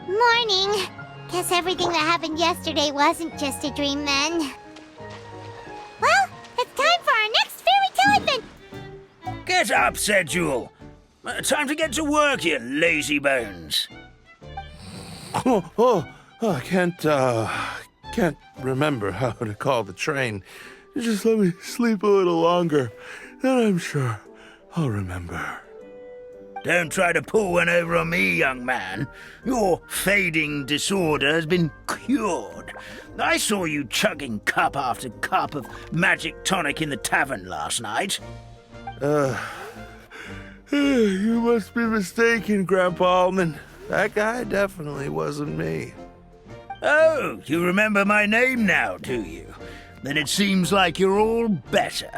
Morning. Guess everything that happened yesterday wasn't just a dream then. Well, it's time for our next fairy tale adventure. Get up, said Jewel. Time to get to work, you lazy bones. I can't remember how to call the train. Just let me sleep a little longer, then I'm sure I'll remember. Don't try to pull one over on me, young man. Your fading disorder has been cured. I saw you chugging cup after cup of magic tonic in the tavern last night. You must be mistaken, Grandpa Almond. That guy definitely wasn't me. Oh, you remember my name now, do you? Then it seems like you're all better.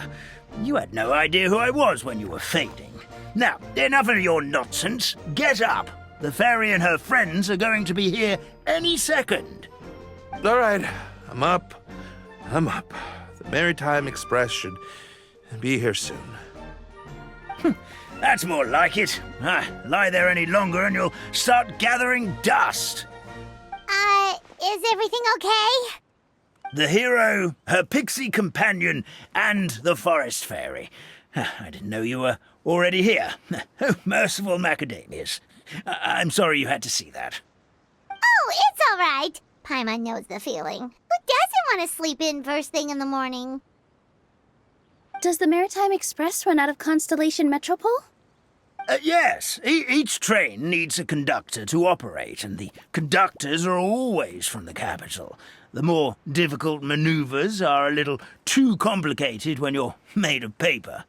You had no idea who I was when you were fading. Now, enough of your nonsense. Get up. The fairy and her friends are going to be here any second. All right, I'm up. The Maritime Express should be here soon. That's more like it. Lie there any longer and you'll start gathering dust. Is everything okay? The hero, her pixie companion, and the forest fairy. I didn't know you were already here. Oh, merciful macadamias. I'm sorry you had to see that. Oh, it's all right. Paimon knows the feeling. Who doesn't want to sleep in first thing in the morning? Does the Maritime Express run out of Constellation Metropole? Yes, each train needs a conductor to operate, and the conductors are always from the capital. The more difficult maneuvers are a little too complicated when you're made of paper.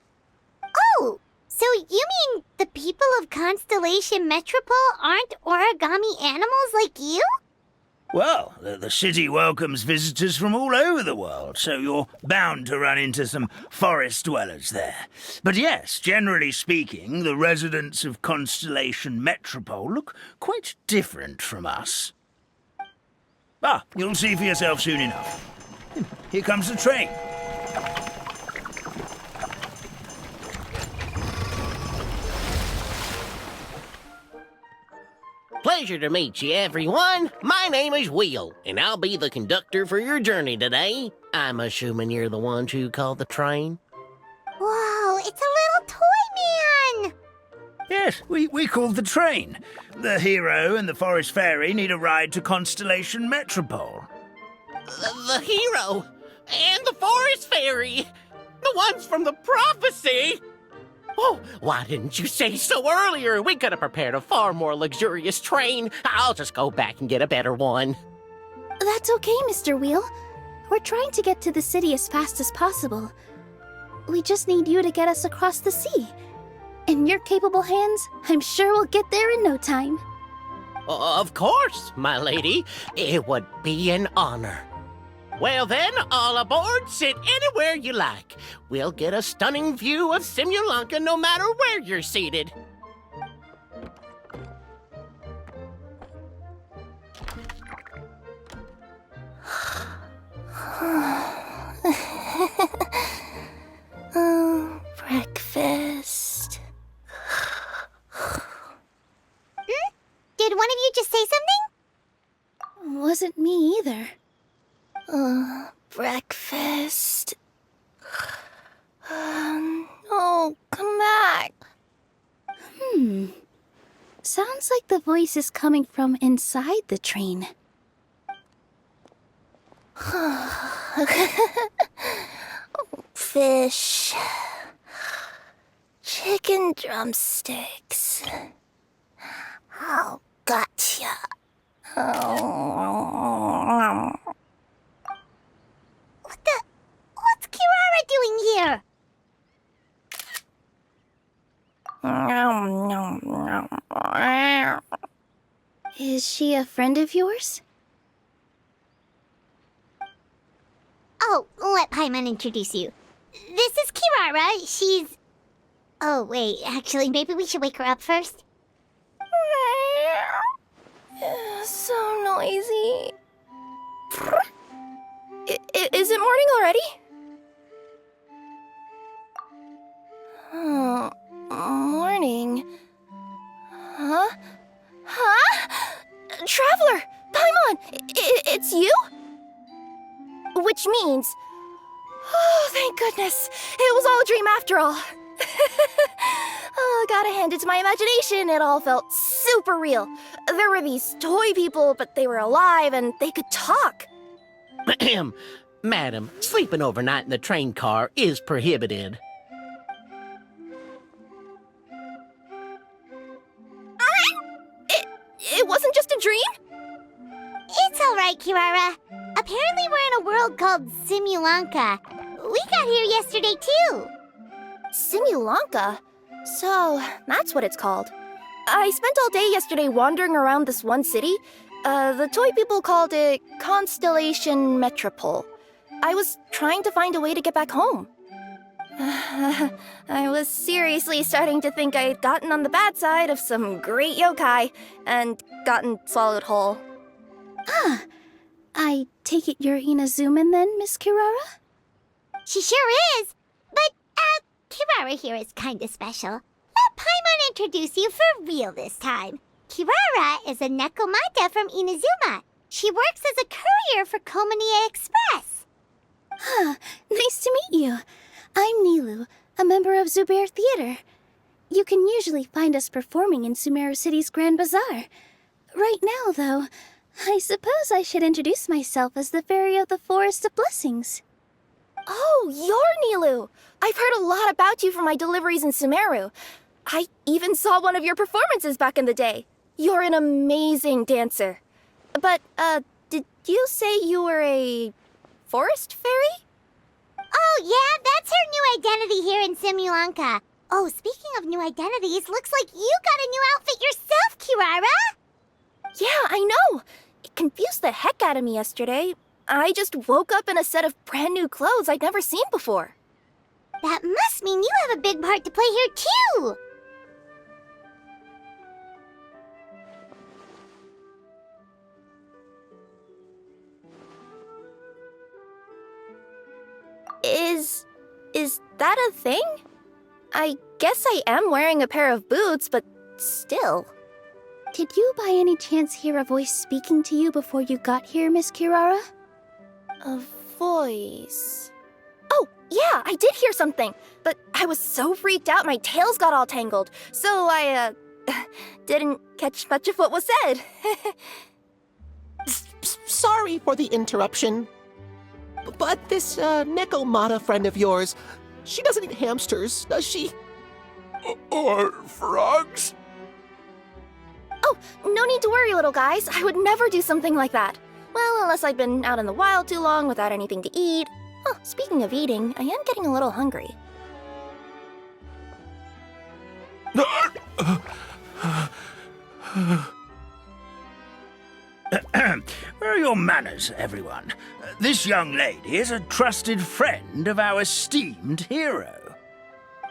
Oh, so you mean the people of Constellation Metropole aren't origami animals like you? Well, the city welcomes visitors from all over the world, so you're bound to run into some forest dwellers there. But yes, generally speaking, the residents of Constellation Metropole look quite different from us. You'll see for yourself soon enough. Here comes the train. Pleasure to meet you, everyone. My name is Will, and I'll be the conductor for your journey today. I'm assuming you're the ones who called the train. Whoa, it's a little toy man! Yes, we called the train. The hero and the forest fairy need a ride to Constellation Metropole. The hero and the forest fairy, the ones from the prophecy. Oh, why didn't you say so earlier? We could have prepared a far more luxurious train. I'll just go back and get a better one. That's okay, Mr. Wheel. We're trying to get to the city as fast as possible. We just need you to get us across the sea. In your capable hands, I'm sure we'll get there in no time. Of course, my lady. It would be an honor. Well then, all aboard, sit anywhere you like. We'll get a stunning view of Simulanka no matter where you're seated. Breakfast. Did one of you just say something? Wasn't me either. Breakfast. Oh, come back. Sounds like the voice is coming from inside the train. Fish. Chicken drumsticks. Oh, gotcha. What's Kirara doing here? Is she a friend of yours? Oh, let Paimon introduce you. This is Kirara. She's... Oh, wait, actually, maybe we should wake her up first. So noisy. Is it morning already? Oh, morning. Huh? Traveler! Paimon! It's you? Which means... Oh, thank goodness. It was all a dream after all. Oh, gotta hand it to my imagination. It all felt super real. There were these toy people, but they were alive and they could talk. Ahem. Madam, sleeping overnight in the train car is prohibited. It wasn't just a dream? It's all right, Kirara. Apparently we're in a world called Simulanka. We got here yesterday, too. Simulanka? So, that's what it's called. I spent all day yesterday wandering around this one city. The toy people called it Constellation Metropole. I was trying to find a way to get back home. I was seriously starting to think I'd gotten on the bad side of some great yokai and gotten swallowed whole. Ah, I take it you're Inazuman then, Miss Kirara? She sure is. But, Kirara here is kinda special. Let Paimon introduce you for real this time. Kirara is a Nekomata from Inazuma. She works as a courier for Komanie Express. Ah, nice to meet you. I'm Nilu, a member of Zubair Theater. You can usually find us performing in Sumeru City's Grand Bazaar. Right now, though, I suppose I should introduce myself as the Fairy of the Forest of Blessings. Oh, you're Nilu! I've heard a lot about you from my deliveries in Sumeru. I even saw one of your performances back in the day. You're an amazing dancer. But, did you say you were a forest fairy? Oh, yeah, that's her new identity here in Simulanka. Oh, speaking of new identities, looks like you got a new outfit yourself, Kirara. Yeah, I know. It confused the heck out of me yesterday. I just woke up in a set of brand new clothes I'd never seen before. That must mean you have a big part to play here, too. Is that a thing? I guess I am wearing a pair of boots, but still. Did you by any chance hear a voice speaking to you before you got here, Miss Kirara? A voice... Oh, yeah, I did hear something, but I was so freaked out my tails got all tangled, so I, didn't catch much of what was said. Sorry for the interruption. But this, Nekomata friend of yours, she doesn't eat hamsters, does she? Or frogs? Oh, no need to worry, little guys. I would never do something like that. Well, unless I've been out in the wild too long without anything to eat. Oh, speaking of eating, I am getting a little hungry. Where are your manners, everyone? This young lady is a trusted friend of our esteemed hero.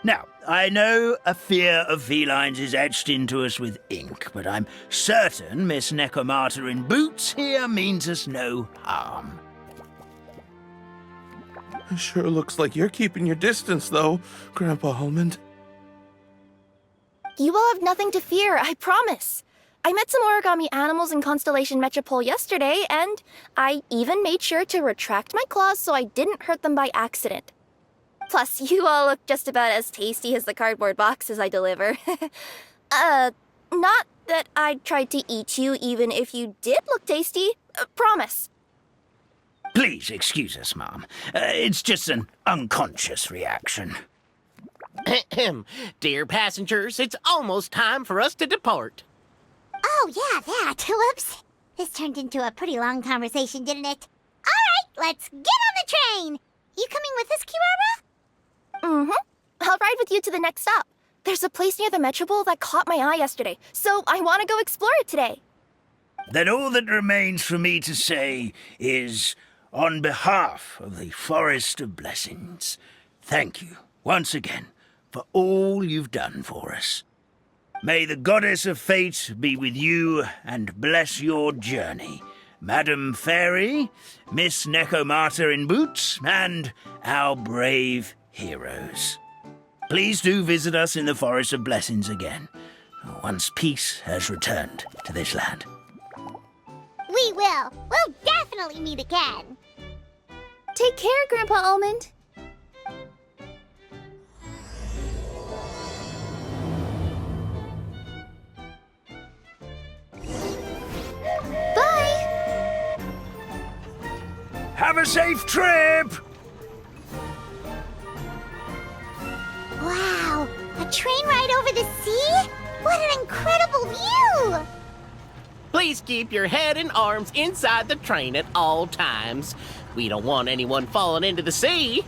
Now, I know a fear of felines is etched into us with ink, but I'm certain Miss Nekomata in boots here means us no harm. Sure looks like you're keeping your distance, though, Grandpa Almond. You will have nothing to fear, I promise. I met some origami animals in Constellation Metropole yesterday, and I even made sure to retract my claws so I didn't hurt them by accident. Plus, you all look just about as tasty as the cardboard boxes I deliver. Not that I tried to eat you even if you did look tasty. Promise. Please excuse us, Mom. It's just an unconscious reaction. Ahem. Dear passengers, it's almost time for us to depart. Oh, yeah, that. Whoops. This turned into a pretty long conversation, didn't it? All right, let's get on the train. You coming with us, Kirara? Mm-hmm. I'll ride with you to the next stop. There's a place near the Metropole that caught my eye yesterday, so I want to go explore it today. Then all that remains for me to say is, on behalf of the Forest of Blessings, thank you once again for all you've done for us. May the goddess of fate be with you and bless your journey, Madam Fairy, Miss Nekomata in boots, and our brave heroes. Please do visit us in the Forest of Blessings again, once peace has returned to this land. We will. We'll definitely meet again. Take care, Grandpa Almond. Bye! Have a safe trip! Wow, a train ride over the sea? What an incredible view! Please keep your head and arms inside the train at all times. We don't want anyone falling into the sea.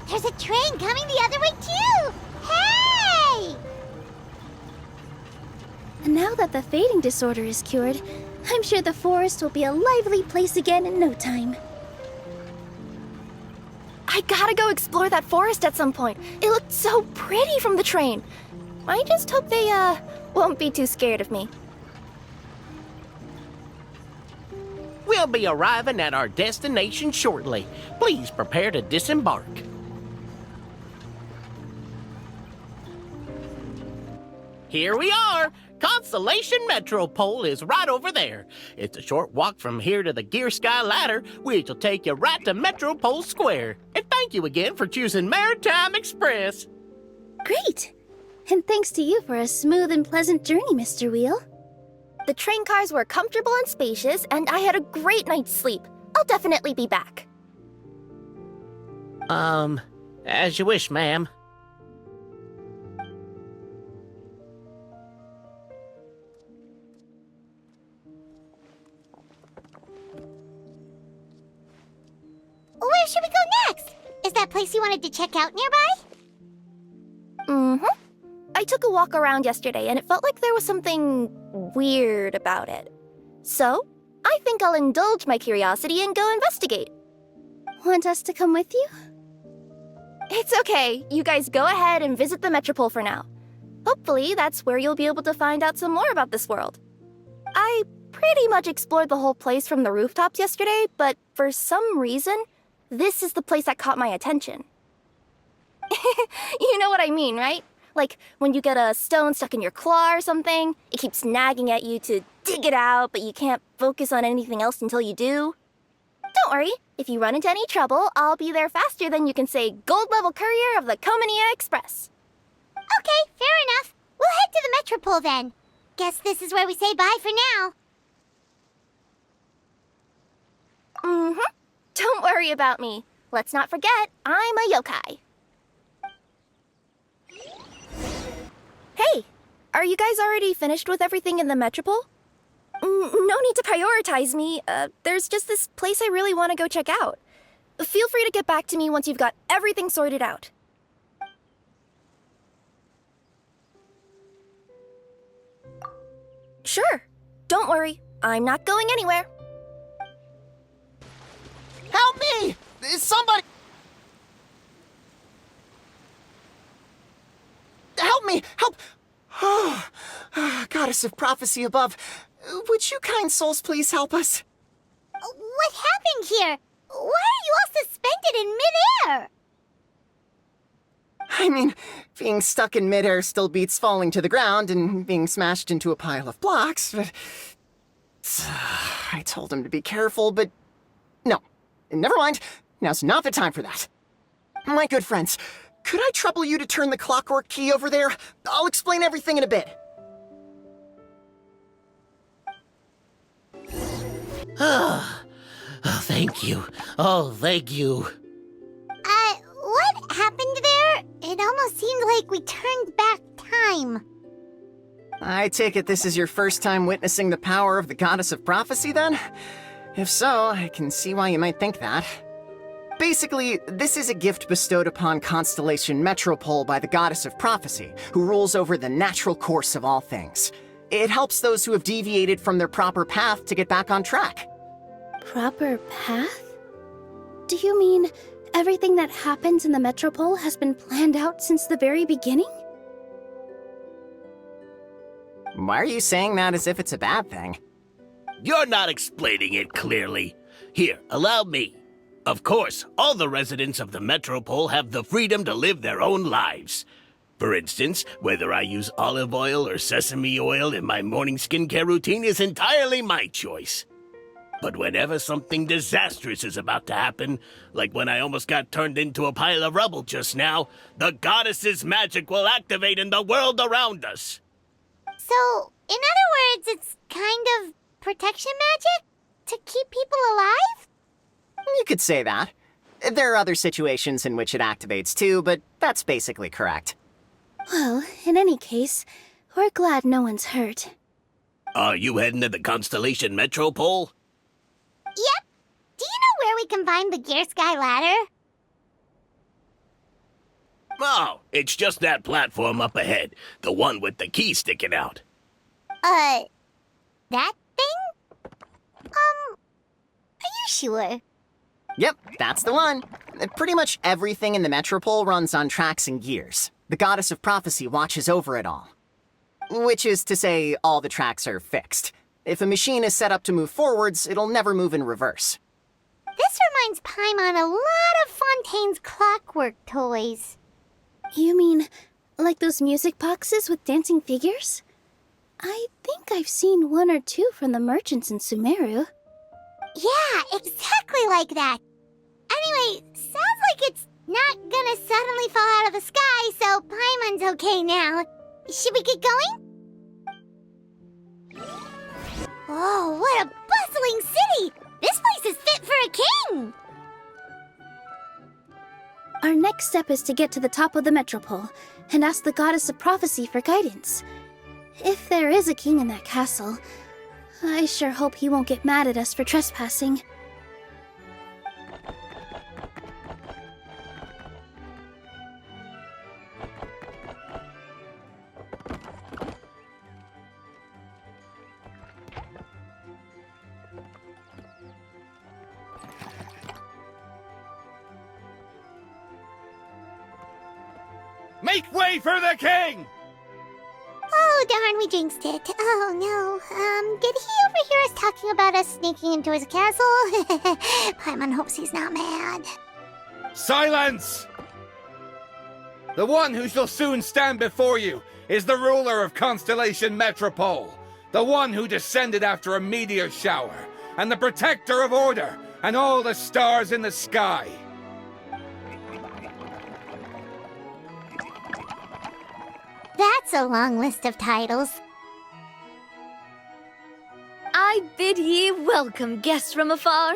There's a train coming the other way too! Hey! And now that the fading disorder is cured, I'm sure the forest will be a lively place again in no time. I gotta go explore that forest at some point. It looked so pretty from the train. I just hope they, won't be too scared of me. We'll be arriving at our destination shortly. Please prepare to disembark. Here we are! Constellation Metropole is right over there. It's a short walk from here to the Gear Sky Ladder, which will take you right to Metropole Square. And thank you again for choosing Maritime Express. Great! And thanks to you for a smooth and pleasant journey, Mr. Wheel. The train cars were comfortable and spacious, and I had a great night's sleep. I'll definitely be back. As you wish, ma'am. Where should we go next? Is that place you wanted to check out nearby? Mm-hmm. I took a walk around yesterday, and it felt like there was something weird about it. So, I think I'll indulge my curiosity and go investigate. Want us to come with you? It's okay. You guys go ahead and visit the Metropole for now. Hopefully, that's where you'll be able to find out some more about this world. I pretty much explored the whole place from the rooftops yesterday, but for some reason, this is the place that caught my attention. You know what I mean, right? Like when you get a stone stuck in your claw or something, it keeps nagging at you to dig it out, but you can't focus on anything else until you do. Don't worry, if you run into any trouble, I'll be there faster than you can say gold level courier of the Comania Express. Okay, fair enough. We'll head to the Metropole then. Guess this is where we say bye for now. Mm-hmm. Don't worry about me. Let's not forget, I'm a yokai. Hey, are you guys already finished with everything in the Metropole? No need to prioritize me. There's just this place I really want to go check out. Feel free to get back to me once you've got everything sorted out. Sure. Don't worry. I'm not going anywhere. Help me! Somebody! Help me! Help! Oh, Goddess of Prophecy above, would you kind souls please help us? What happened here? Why are you all suspended in midair? I mean, being stuck in midair still beats falling to the ground and being smashed into a pile of blocks, but... I told him to be careful, but... No. Never mind. Now's not the time for that. My good friends, could I trouble you to turn the clockwork key over there? I'll explain everything in a bit. Oh, thank you. Oh, thank you. What happened there? It almost seemed like we turned back time. I take it this is your first time witnessing the power of the Goddess of Prophecy, then? If so, I can see why you might think that. Basically, this is a gift bestowed upon Constellation Metropole by the Goddess of Prophecy, who rules over the natural course of all things. It helps those who have deviated from their proper path to get back on track. Proper path? Do you mean everything that happens in the Metropole has been planned out since the very beginning? Why are you saying that as if it's a bad thing? You're not explaining it clearly. Here, allow me. Of course, all the residents of the Metropole have the freedom to live their own lives. For instance, whether I use olive oil or sesame oil in my morning skincare routine is entirely my choice. But whenever something disastrous is about to happen, like when I almost got turned into a pile of rubble just now, the goddess's magic will activate in the world around us. So, in other words, it's kind of protection magic? To keep people alive? You could say that. There are other situations in which it activates too, but that's basically correct. Well, in any case, we're glad no one's hurt. Are you heading to the Constellation Metropole? Yep. Do you know where we can find the Gear Sky Ladder? Oh, it's just that platform up ahead. The one with the key sticking out. That thing? Are you sure? Yep, that's the one. Pretty much everything in the Metropole runs on tracks and gears. The Goddess of Prophecy watches over it all. Which is to say, all the tracks are fixed. If a machine is set up to move forwards, it'll never move in reverse. This reminds Paimon a lot of Fontaine's clockwork toys. You mean, like those music boxes with dancing figures? I think I've seen one or two from the merchants in Sumeru. Yeah, exactly like that. Anyway, sounds like it's not gonna suddenly fall out of the sky, so Paimon's okay now. Should we get going? Oh, what a bustling city! This place is fit for a king! Our next step is to get to the top of the Metropole and ask the Goddess of Prophecy for guidance. If there is a king in that castle, I sure hope he won't get mad at us for trespassing. Make way for the king! Oh, darn, we jinxed it. Oh, no. Did he overhear us talking about us sneaking into his castle? Paimon hopes he's not mad. Silence! The one who shall soon stand before you is the ruler of Constellation Metropole, the one who descended after a meteor shower, and the protector of order and all the stars in the sky. That's a long list of titles. I bid ye welcome, guests from afar.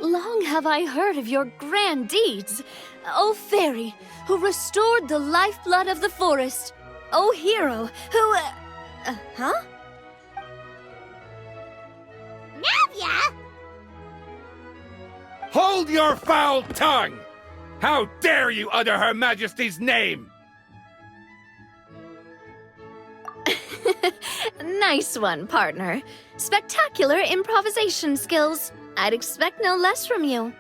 Long have I heard of your grand deeds, O fairy, who restored the lifeblood of the forest, O hero, who... huh? Navia! Hold your foul tongue! How dare you utter Her Majesty's name? Nice one, partner. Spectacular improvisation skills. I'd expect no less from you.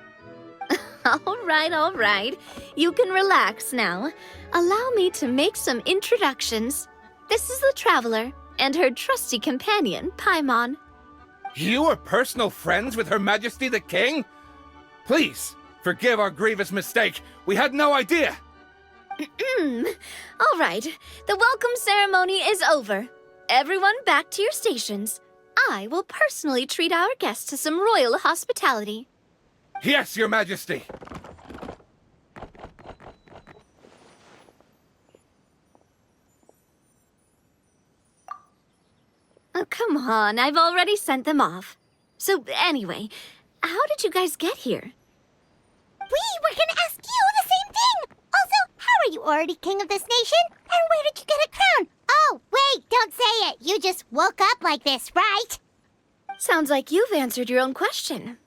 All right. You can relax now. Allow me to make some introductions. This is the Traveler and her trusty companion, Paimon. You are personal friends with Her Majesty the King? Please, forgive our grievous mistake. We had no idea. All right. The welcome ceremony is over. Everyone back to your stations. I will personally treat our guests to some royal hospitality. Yes, Your Majesty. Oh, come on. I've already sent them off. So, anyway, how did you guys get here? We were gonna ask you the same thing! Also, how are you already king of this nation? And where did you get a crown? Oh, wait, don't say it! You just woke up like this, right? Sounds like you've answered your own question.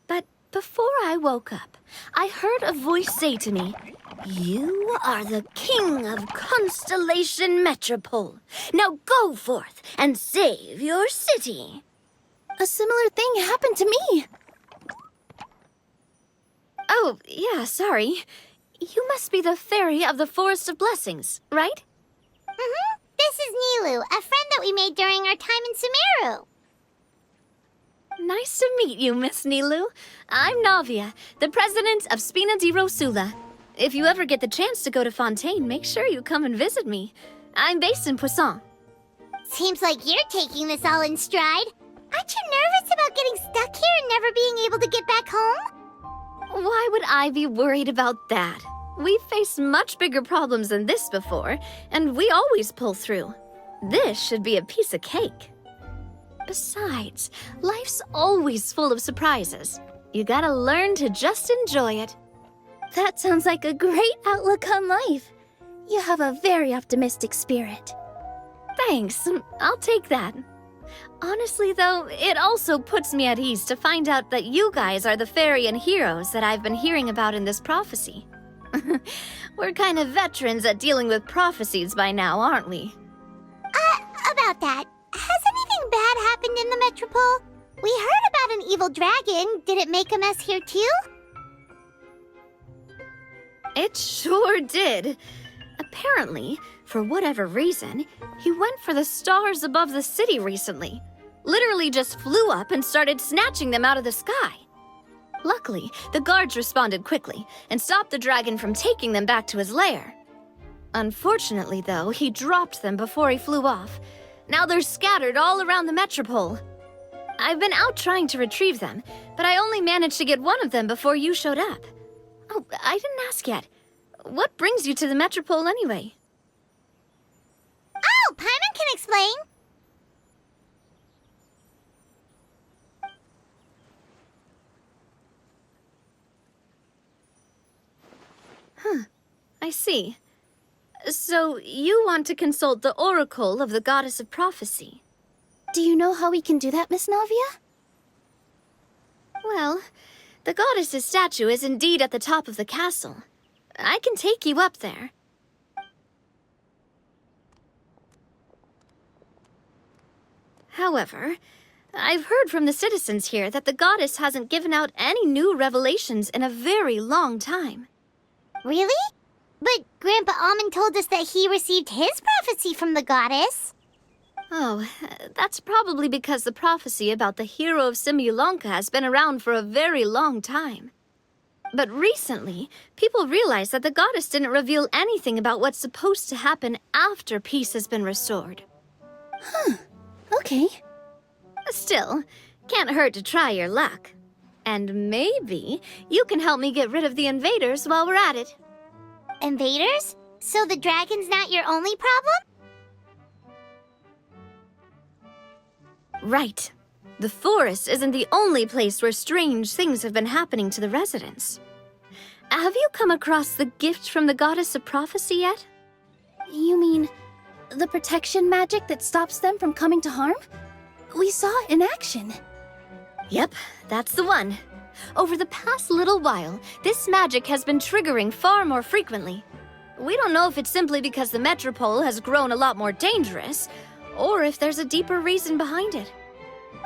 But before I woke up, I heard a voice say to me, "You are the king of Constellation Metropole. Now go forth and save your city." A similar thing happened to me. Oh, yeah, sorry. You must be the fairy of the Forest of Blessings, right? Mm-hmm. This is Nilu, a friend that we made during our time in Sumeru. Nice to meet you, Miss Nilu. I'm Navia, the president of Spina di Rosula. If you ever get the chance to go to Fontaine, make sure you come and visit me. I'm based in Poisson. Seems like you're taking this all in stride. Aren't you nervous about getting stuck here and never being able to get back home? Why would I be worried about that? We've faced much bigger problems than this before, and we always pull through. This should be a piece of cake. Besides, life's always full of surprises. You gotta learn to just enjoy it. That sounds like a great outlook on life. You have a very optimistic spirit. Thanks, I'll take that. Honestly, though, it also puts me at ease to find out that you guys are the fairy and heroes that I've been hearing about in this prophecy. We're kind of veterans at dealing with prophecies by now, aren't we? About that, has anything bad happened in the Metropole? We heard about an evil dragon. Did it make a mess here too? It sure did. Apparently, for whatever reason, he went for the stars above the city recently. Literally just flew up and started snatching them out of the sky. Luckily, the guards responded quickly and stopped the dragon from taking them back to his lair. Unfortunately, though, he dropped them before he flew off. Now they're scattered all around the Metropole. I've been out trying to retrieve them, but I only managed to get one of them before you showed up. Oh, I didn't ask yet. What brings you to the Metropole anyway? Oh, Paimon can explain. I see. So, you want to consult the oracle of the goddess of prophecy? Do you know how we can do that, Miss Navia? Well, the goddess's statue is indeed at the top of the castle. I can take you up there. However, I've heard from the citizens here that the goddess hasn't given out any new revelations in a very long time. Really? But Grandpa Almond told us that he received his prophecy from the goddess. Oh, that's probably because the prophecy about the hero of Simulanka has been around for a very long time. But recently, people realized that the goddess didn't reveal anything about what's supposed to happen after peace has been restored. Okay. Still, can't hurt to try your luck. And maybe you can help me get rid of the invaders while we're at it. Invaders? So the dragon's not your only problem? Right. The forest isn't the only place where strange things have been happening to the residents. Have you come across the gift from the goddess of prophecy yet? You mean the protection magic that stops them from coming to harm? We saw it in action. Yep, that's the one. Over the past little while, this magic has been triggering far more frequently. We don't know if it's simply because the Metropole has grown a lot more dangerous, or if there's a deeper reason behind it.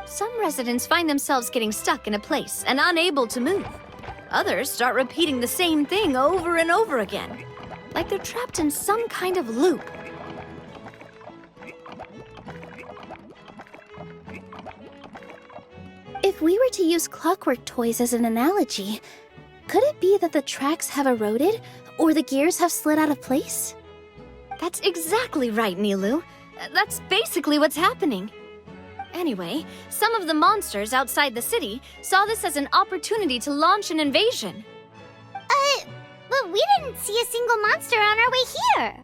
Some residents find themselves getting stuck in a place and unable to move. Others start repeating the same thing over and over again, like they're trapped in some kind of loop. If we were to use clockwork toys as an analogy, could it be that the tracks have eroded or the gears have slid out of place? That's exactly right, Nilu. That's basically what's happening. Anyway, some of the monsters outside the city saw this as an opportunity to launch an invasion. But we didn't see a single monster on our way here.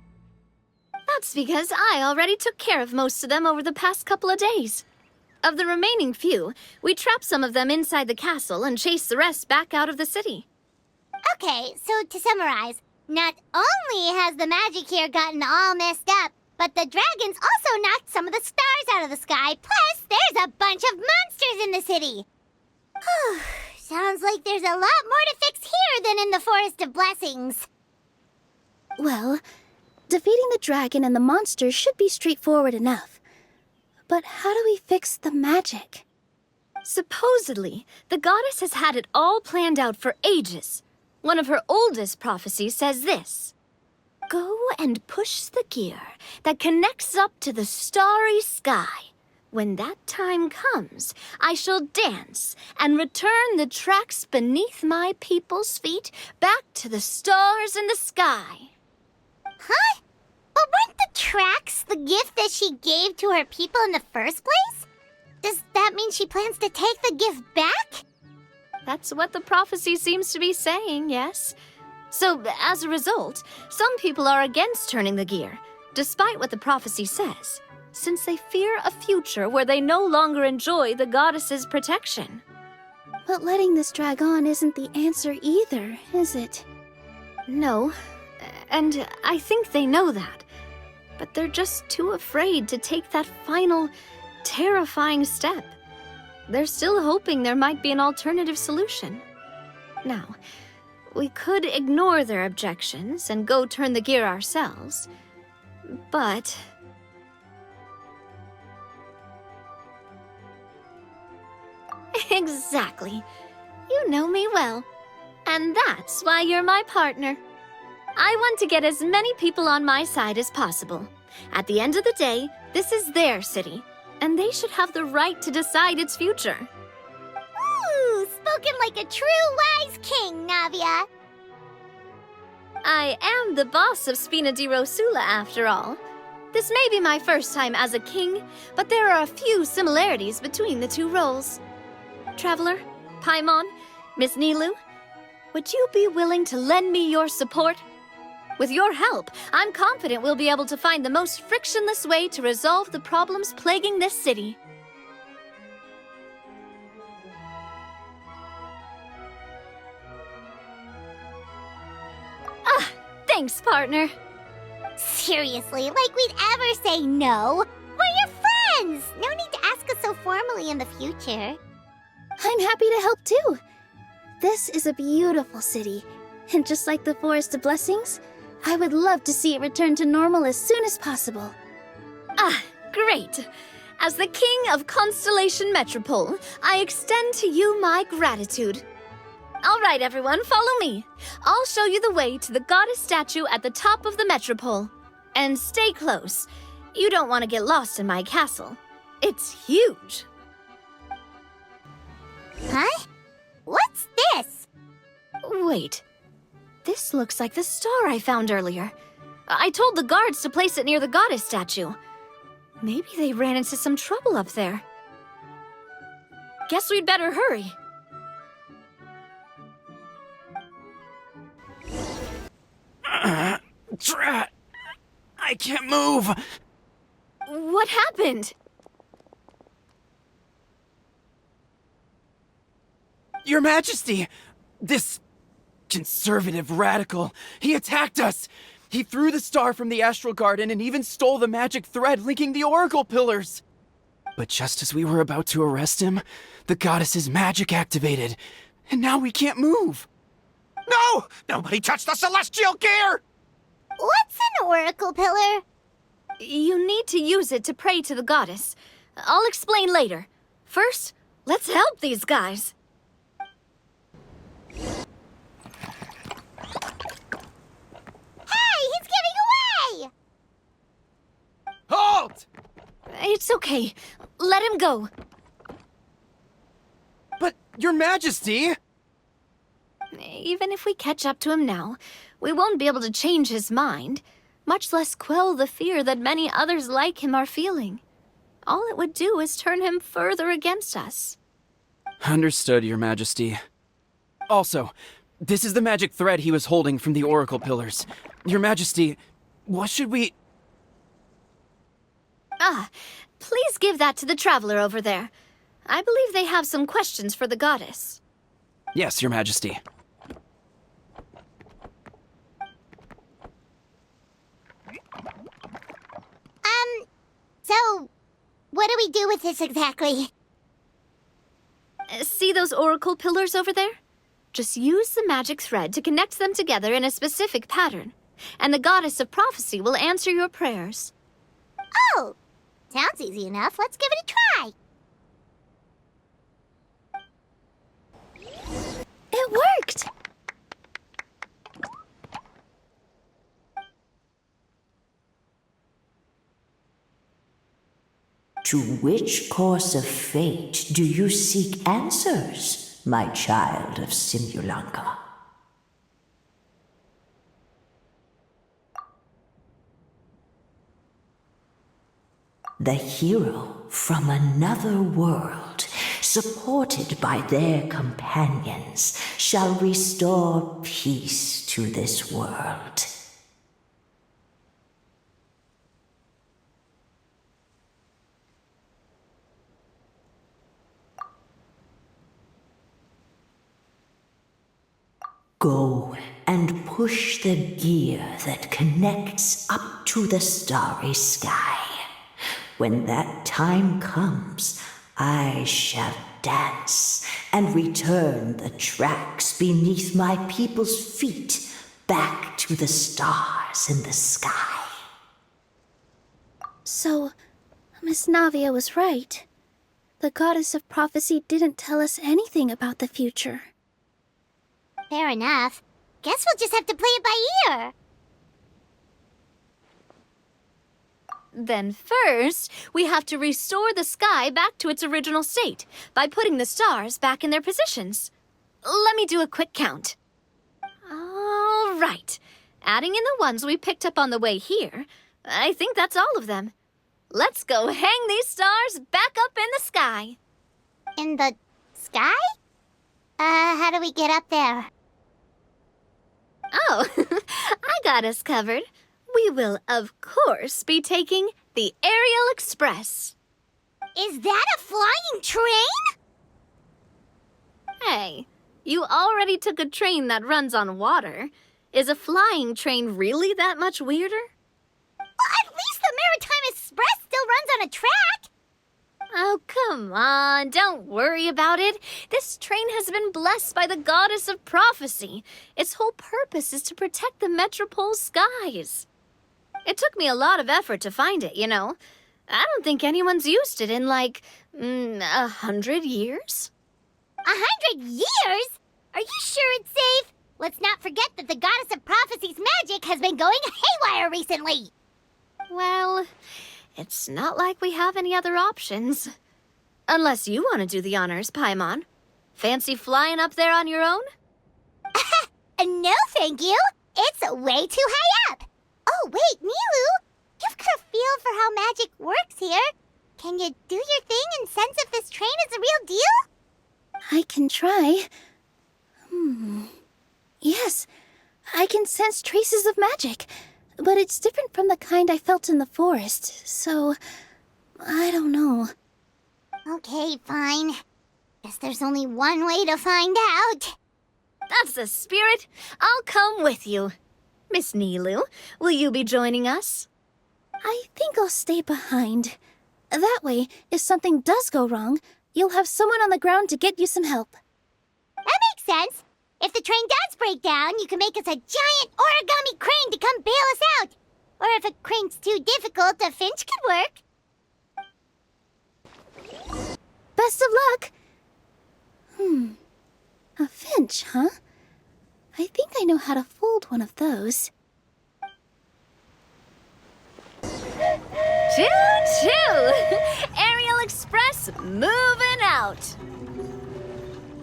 That's because I already took care of most of them over the past couple of days. Of the remaining few, we trapped some of them inside the castle and chased the rest back out of the city. Okay, so to summarize, not only has the magic here gotten all messed up, but the dragons also knocked some of the stars out of the sky, plus there's a bunch of monsters in the city. Sounds like there's a lot more to fix here than in the Forest of Blessings. Well, defeating the dragon and the monsters should be straightforward enough. But how do we fix the magic? Supposedly, the goddess has had it all planned out for ages. One of her oldest prophecies says this: "Go and push the gear that connects up to the starry sky. When that time comes, I shall dance and return the tracks beneath my people's feet back to the stars in the sky. Huh? But weren't the tracks the gift that she gave to her people in the first place? Does that mean she plans to take the gift back? That's what the prophecy seems to be saying, yes. So, as a result, some people are against turning the gear, despite what the prophecy says, since they fear a future where they no longer enjoy the goddess's protection. But letting this drag on isn't the answer either, is it? No, and I think they know that. But they're just too afraid to take that final, terrifying step. They're still hoping there might be an alternative solution. Now, we could ignore their objections and go turn the gear ourselves, but... Exactly. You know me well. And that's why you're my partner. I want to get as many people on my side as possible. At the end of the day, this is their city, and they should have the right to decide its future. Ooh, spoken like a true wise king, Navia. I am the boss of Spina di Rosula, after all. This may be my first time as a king, but there are a few similarities between the two roles. Traveler, Paimon, Miss Nilu, would you be willing to lend me your support? With your help, I'm confident we'll be able to find the most frictionless way to resolve the problems plaguing this city. Ah, thanks, partner. Seriously, like we'd ever say no. We're your friends! No need to ask us so formally in the future. I'm happy to help too. This is a beautiful city, and just like the Forest of Blessings, I would love to see it return to normal as soon as possible. Ah, great. As the King of Constellation Metropole, I extend to you my gratitude. All right, everyone, follow me. I'll show you the way to the goddess statue at the top of the Metropole. And stay close. You don't want to get lost in my castle. It's huge. Huh? What's this? Wait. This looks like the star I found earlier. I told the guards to place it near the goddess statue. Maybe they ran into some trouble up there. Guess we'd better hurry. Drat! I can't move! What happened? Your Majesty! This conservative radical, he attacked us! He threw the star from the Astral Garden and even stole the magic thread linking the Oracle Pillars! But just as we were about to arrest him, the goddess's magic activated, and now we can't move! No! Nobody touched the celestial gear! What's an oracle pillar? You need to use it to pray to the goddess. I'll explain later. First, let's help these guys. Hey, he's giving away! Halt! It's okay. Let him go. But, Your Majesty! Even if we catch up to him now, we won't be able to change his mind, much less quell the fear that many others like him are feeling. All it would do is turn him further against us. Understood, Your Majesty. Also, this is the magic thread he was holding from the Oracle Pillars. Your Majesty, what should we... Ah, please give that to the traveler over there. I believe they have some questions for the goddess. Yes, Your Majesty. So, what do we do with this exactly? See those oracle pillars over there? Just use the magic thread to connect them together in a specific pattern, and the goddess of prophecy will answer your prayers. Oh, sounds easy enough. Let's give it a try. It worked! To which course of fate do you seek answers, my child of Simulanka? The hero from another world, supported by their companions, shall restore peace to this world. Go and push the gear that connects up to the starry sky. When that time comes, I shall dance and return the tracks beneath my people's feet back to the stars in the sky. So, Miss Navia was right. The goddess of prophecy didn't tell us anything about the future. Fair enough. Guess we'll just have to play it by ear. Then first, we have to restore the sky back to its original state by putting the stars back in their positions. Let me do a quick count. All right. Adding in the ones we picked up on the way here, I think that's all of them. Let's go hang these stars back up in the sky. In the sky? How do we get up there? Oh, I got us covered. We will, of course, be taking the Aerial Express. Is that a flying train? Hey, you already took a train that runs on water. Is a flying train really that much weirder? Well, at least the Maritime Express still runs on a track. Oh, come on, don't worry about it. This train has been blessed by the goddess of prophecy. Its whole purpose is to protect the Metropole's skies. It took me a lot of effort to find it, you know. I don't think anyone's used it in, like, 100 years. 100 years? Are you sure it's safe? Let's not forget that the goddess of prophecy's magic has been going haywire recently. Well, it's not like we have any other options. Unless you want to do the honors, Paimon. Fancy flying up there on your own? No, thank you. It's way too high up. Oh, wait, Nilu. You've got a feel for how magic works here. Can you do your thing and sense if this train is a real deal? I can try. Yes, I can sense traces of magic, but it's different from the kind I felt in the forest, so I don't know. Okay, fine. Guess there's only one way to find out. That's the spirit. I'll come with you. Miss Nilu, will you be joining us? I think I'll stay behind. That way, if something does go wrong, you'll have someone on the ground to get you some help. That makes sense. If the train does break down, you can make us a giant origami crane to come bail us out. Or if a crane's too difficult, a finch could work. Best of luck! A finch, huh? I think I know how to fold one of those. Choo-choo! Aerial Express moving out.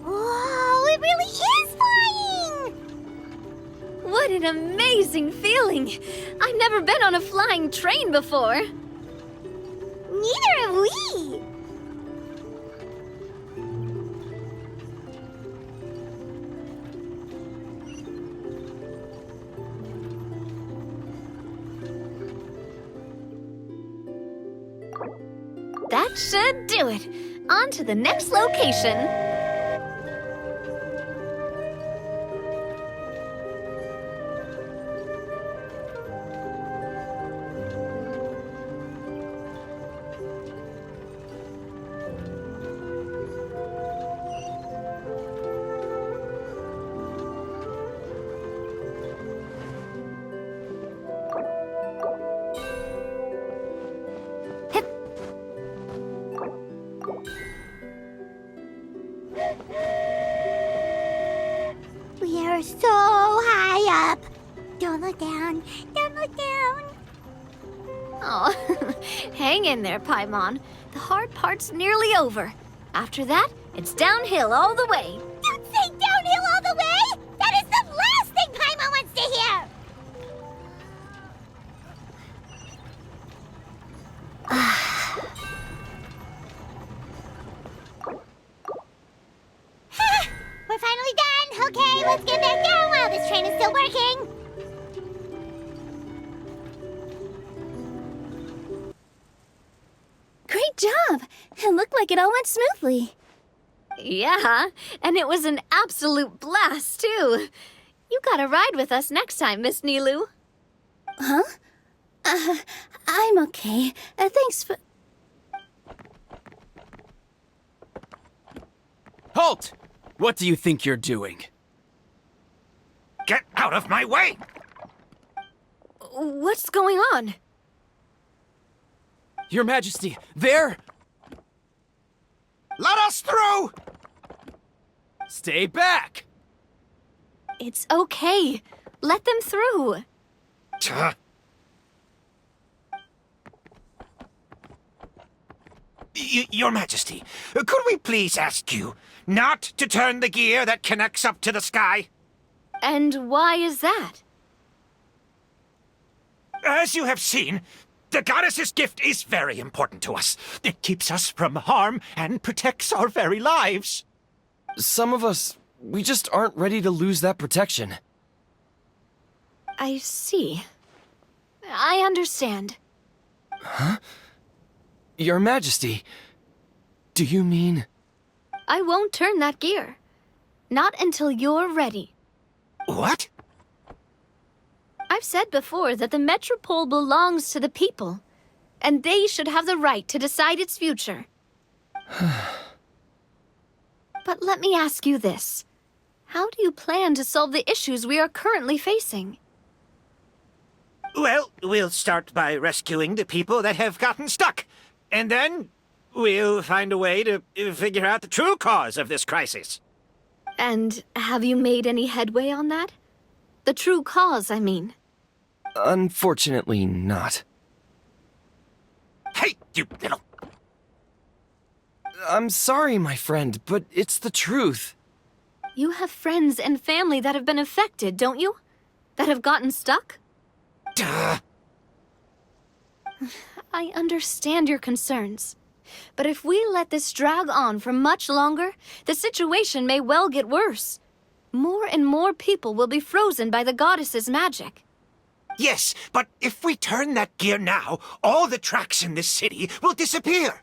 Whoa, it really is flying! What an amazing feeling! I've never been on a flying train before. Neither have we! That should do it. On to the next location. We are so high up. Don't look down. Don't look down. Oh, hang in there, Paimon. The hard part's nearly over. After that, it's downhill all the way. Don't say downhill all the way! That is the last thing Paimon wants to hear! We're finally done! Okay, let's get back down while this train is still working! Great job! It looked like it all went smoothly. Yeah, and it was an absolute blast, too. You gotta ride with us next time, Miss Nilu. Huh? I'm okay. Thanks for... Halt! What do you think you're doing? Get out of my way! What's going on? Your Majesty, there! Let us through! Stay back! It's okay. Let them through. Tuh. Your Majesty, could we please ask you not to turn the gear that connects up to the sky? And why is that? As you have seen, the goddess's gift is very important to us. It keeps us from harm and protects our very lives. Some of us, we just aren't ready to lose that protection. I see. I understand. Huh? Your Majesty, do you mean... I won't turn that gear. Not until you're ready. What? I've said before that the Metropole belongs to the people, and they should have the right to decide its future. But let me ask you this. How do you plan to solve the issues we are currently facing? Well, we'll start by rescuing the people that have gotten stuck. And then we'll find a way to figure out the true cause of this crisis. And have you made any headway on that? The true cause, I mean. Unfortunately not. Hey, you little... I'm sorry, my friend, but it's the truth. You have friends and family that have been affected, don't you? That have gotten stuck? Duh. I understand your concerns. But if we let this drag on for much longer, the situation may well get worse. More and more people will be frozen by the goddess's magic. Yes, but if we turn that gear now, all the tracks in this city will disappear.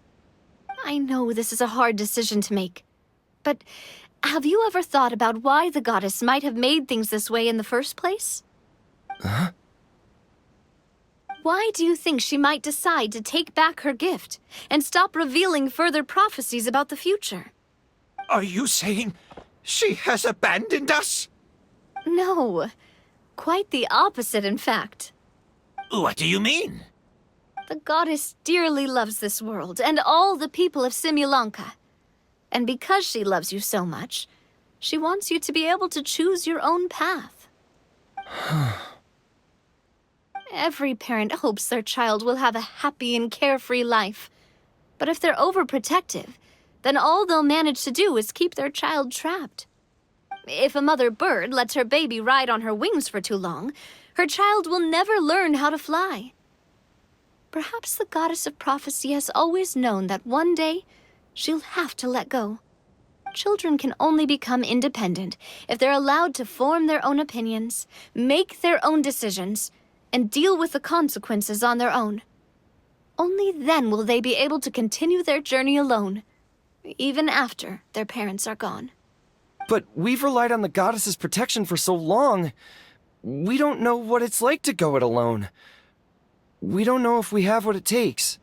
I know this is a hard decision to make. But have you ever thought about why the goddess might have made things this way in the first place? Huh? Why do you think she might decide to take back her gift and stop revealing further prophecies about the future? Are you saying she has abandoned us? No. Quite the opposite, in fact. What do you mean? The goddess dearly loves this world and all the people of Simulanka. And because she loves you so much, she wants you to be able to choose your own path. Every parent hopes their child will have a happy and carefree life. But if they're overprotective, then all they'll manage to do is keep their child trapped. If a mother bird lets her baby ride on her wings for too long, her child will never learn how to fly. Perhaps the goddess of prophecy has always known that one day she'll have to let go. Children can only become independent if they're allowed to form their own opinions, make their own decisions, and deal with the consequences on their own. Only then will they be able to continue their journey alone, even after their parents are gone. But we've relied on the goddess's protection for so long. We don't know what it's like to go it alone. We don't know if we have what it takes.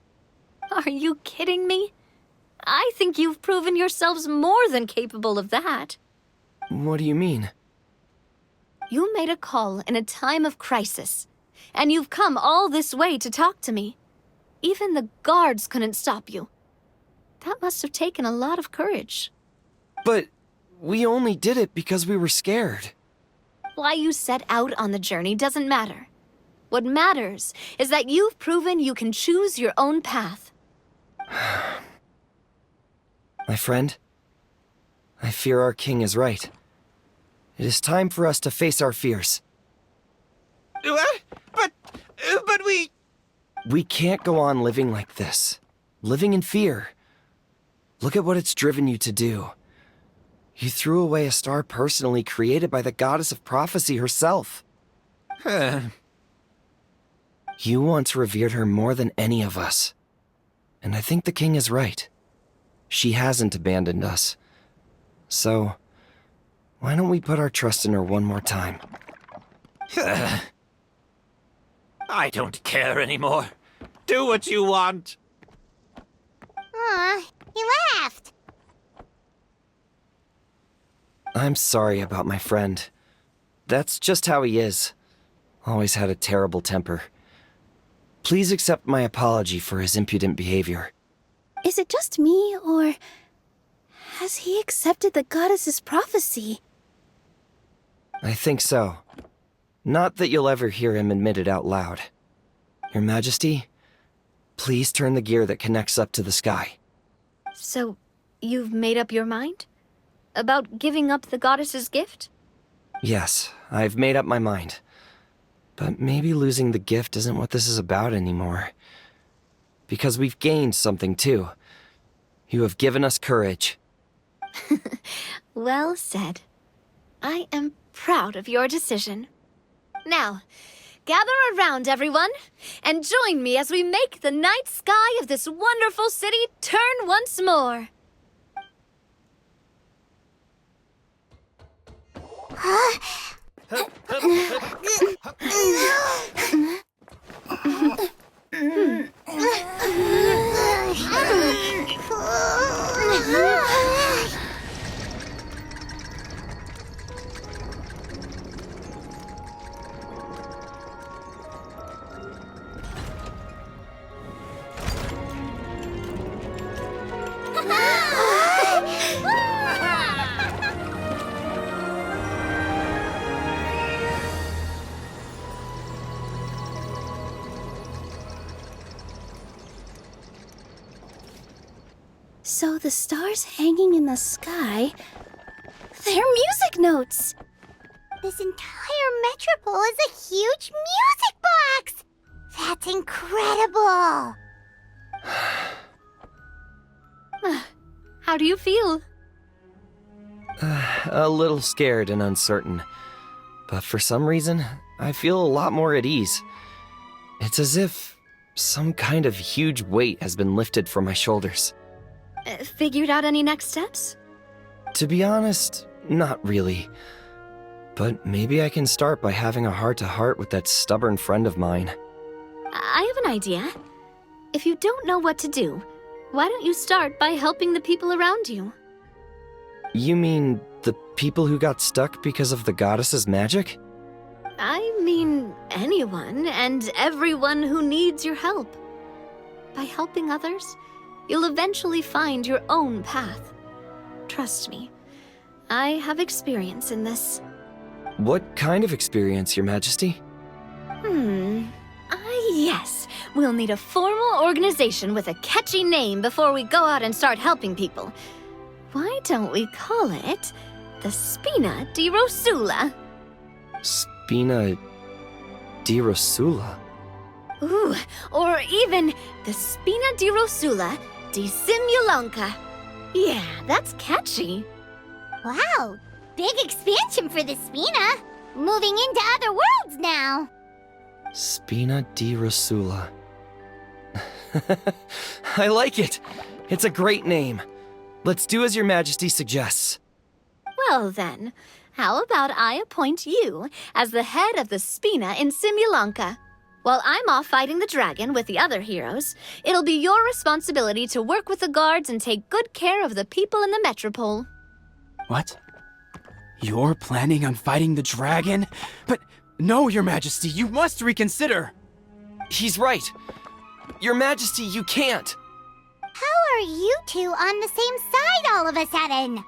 Are you kidding me? I think you've proven yourselves more than capable of that. What do you mean? You made a call in a time of crisis, and you've come all this way to talk to me. Even the guards couldn't stop you. That must have taken a lot of courage. But we only did it because we were scared. Why you set out on the journey doesn't matter. What matters is that you've proven you can choose your own path. My friend, I fear our king is right. It is time for us to face our fears. What? But we... We can't go on living like this. Living in fear. Look at what it's driven you to do. You threw away a star personally created by the goddess of prophecy herself. You once revered her more than any of us. And I think the king is right. She hasn't abandoned us. So, why don't we put our trust in her one more time? I don't care anymore. Do what you want. Aw, he laughed. I'm sorry about my friend. That's just how he is. Always had a terrible temper. Please accept my apology for his impudent behavior. Is it just me, or has he accepted the goddess's prophecy? I think so. Not that you'll ever hear him admit it out loud. Your Majesty, please turn the gear that connects up to the sky. So, you've made up your mind? About giving up the goddess's gift? Yes, I've made up my mind. But maybe losing the gift isn't what this is about anymore. Because we've gained something too. You have given us courage. Well said. I am proud of your decision. Now, gather around, everyone, and join me as we make the night sky of this wonderful city turn once more. So the stars hanging in the sky, they're music notes! This entire metropole is a huge music box! That's incredible! How do you feel? A little scared and uncertain. But for some reason, I feel a lot more at ease. It's as if some kind of huge weight has been lifted from my shoulders. Figured out any next steps? To be honest, not really. But maybe I can start by having a heart-to-heart with that stubborn friend of mine. I have an idea. If you don't know what to do, why don't you start by helping the people around you? You mean the people who got stuck because of the goddess's magic? I mean anyone and everyone who needs your help. By helping others, you'll eventually find your own path. Trust me, I have experience in this. What kind of experience, Your Majesty? Yes. We'll need a formal organization with a catchy name before we go out and start helping people. Why don't we call it the Spina di Rosula? Spina di Rosula? Ooh, or even the Spina di Rosula di Simulonka. Yeah, that's catchy. Wow, big expansion for the Spina. Moving into other worlds now. Spina di Rosula. I like it. It's a great name. Let's do as Your Majesty suggests. Well then, how about I appoint you as the head of the Spina in Simulonka? While I'm off fighting the dragon with the other heroes, it'll be your responsibility to work with the guards and take good care of the people in the metropole. What? You're planning on fighting the dragon? But no, Your Majesty, you must reconsider! He's right. Your Majesty, you can't. How are you two on the same side all of a sudden?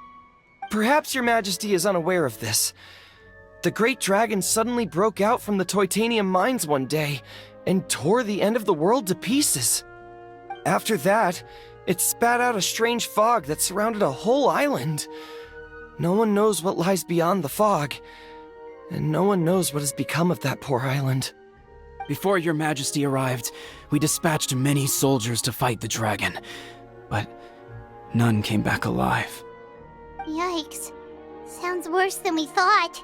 Perhaps Your Majesty is unaware of this. The great dragon suddenly broke out from the Titanium mines one day and tore the end of the world to pieces. After that, It spat out a strange fog that surrounded a whole island. No one knows what lies beyond the fog, and no one knows what has become of that poor island. Before your majesty arrived, we dispatched many soldiers to fight the dragon, but none came back alive. Yikes. Sounds worse than we thought.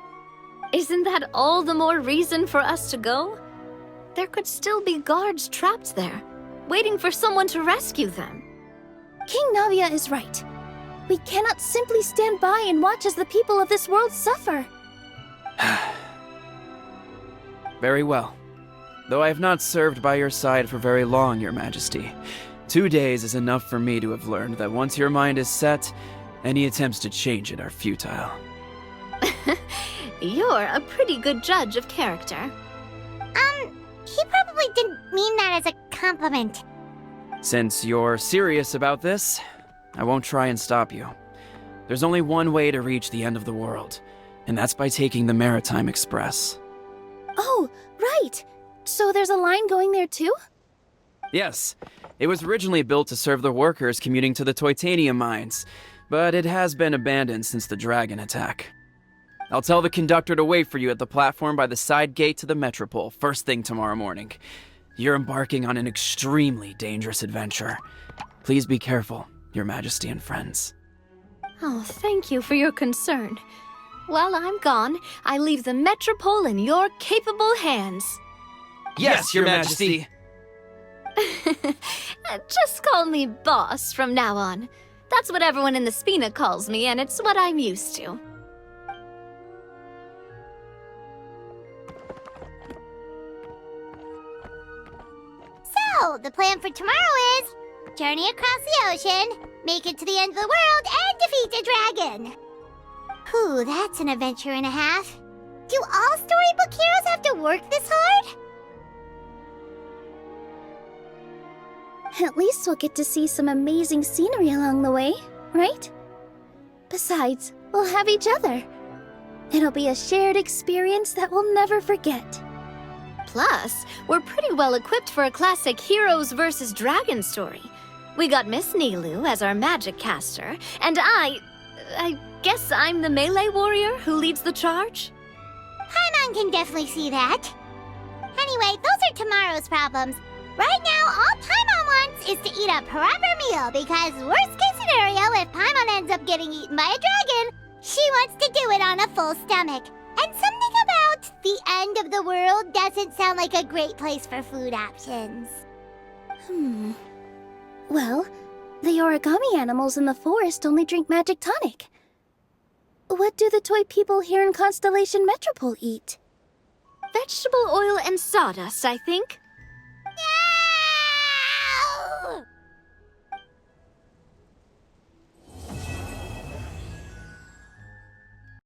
Isn't that all the more reason for us to go? There could still be guards trapped there, waiting for someone to rescue them. King Navia is right. We cannot simply stand by and watch as the people of this world suffer. Very well. Though I have not served by your side for very long, your majesty. 2 days is enough for me to have learned that once your mind is set, any attempts to change it are futile. You're a pretty good judge of character. He probably didn't mean that as a compliment. Since you're serious about this, I won't try and stop you. There's only one way to reach the end of the world, and that's by taking the Maritime Express. Oh, right. So there's a line going there too? Yes, it was originally built to serve the workers commuting to the Toitanium mines, but it has been abandoned since the dragon attack. I'll tell the conductor to wait for you at the platform by the side gate to the Metropole first thing tomorrow morning. You're embarking on an extremely dangerous adventure. Please be careful, your majesty and friends. Oh, thank you for your concern. While I'm gone, I leave the Metropole in your capable hands. Yes, your majesty. Just call me boss from now on. That's what everyone in the Spina calls me, and it's what I'm used to. So, the plan for tomorrow is journey across the ocean, make it to the end of the world, and defeat a dragon. Whew, that's an adventure and a half. Do all storybook heroes have to work this hard? At least we'll get to see some amazing scenery along the way, right? Besides, we'll have each other. It'll be a shared experience that we'll never forget. Plus, we're pretty well equipped for a classic heroes versus dragon story. We got Miss Nilu as our magic caster, and I guess I'm the melee warrior who leads the charge? Paimon can definitely see that. Anyway, those are tomorrow's problems. Right now, all Paimon wants is to eat a proper meal, because worst case scenario, if Paimon ends up getting eaten by a dragon, she wants to do it on a full stomach. And something about the end of the world doesn't sound like a great place for food options. Well, the origami animals in the forest only drink magic tonic. What do the toy people here in Constellation Metropole eat? Vegetable oil and sawdust, I think.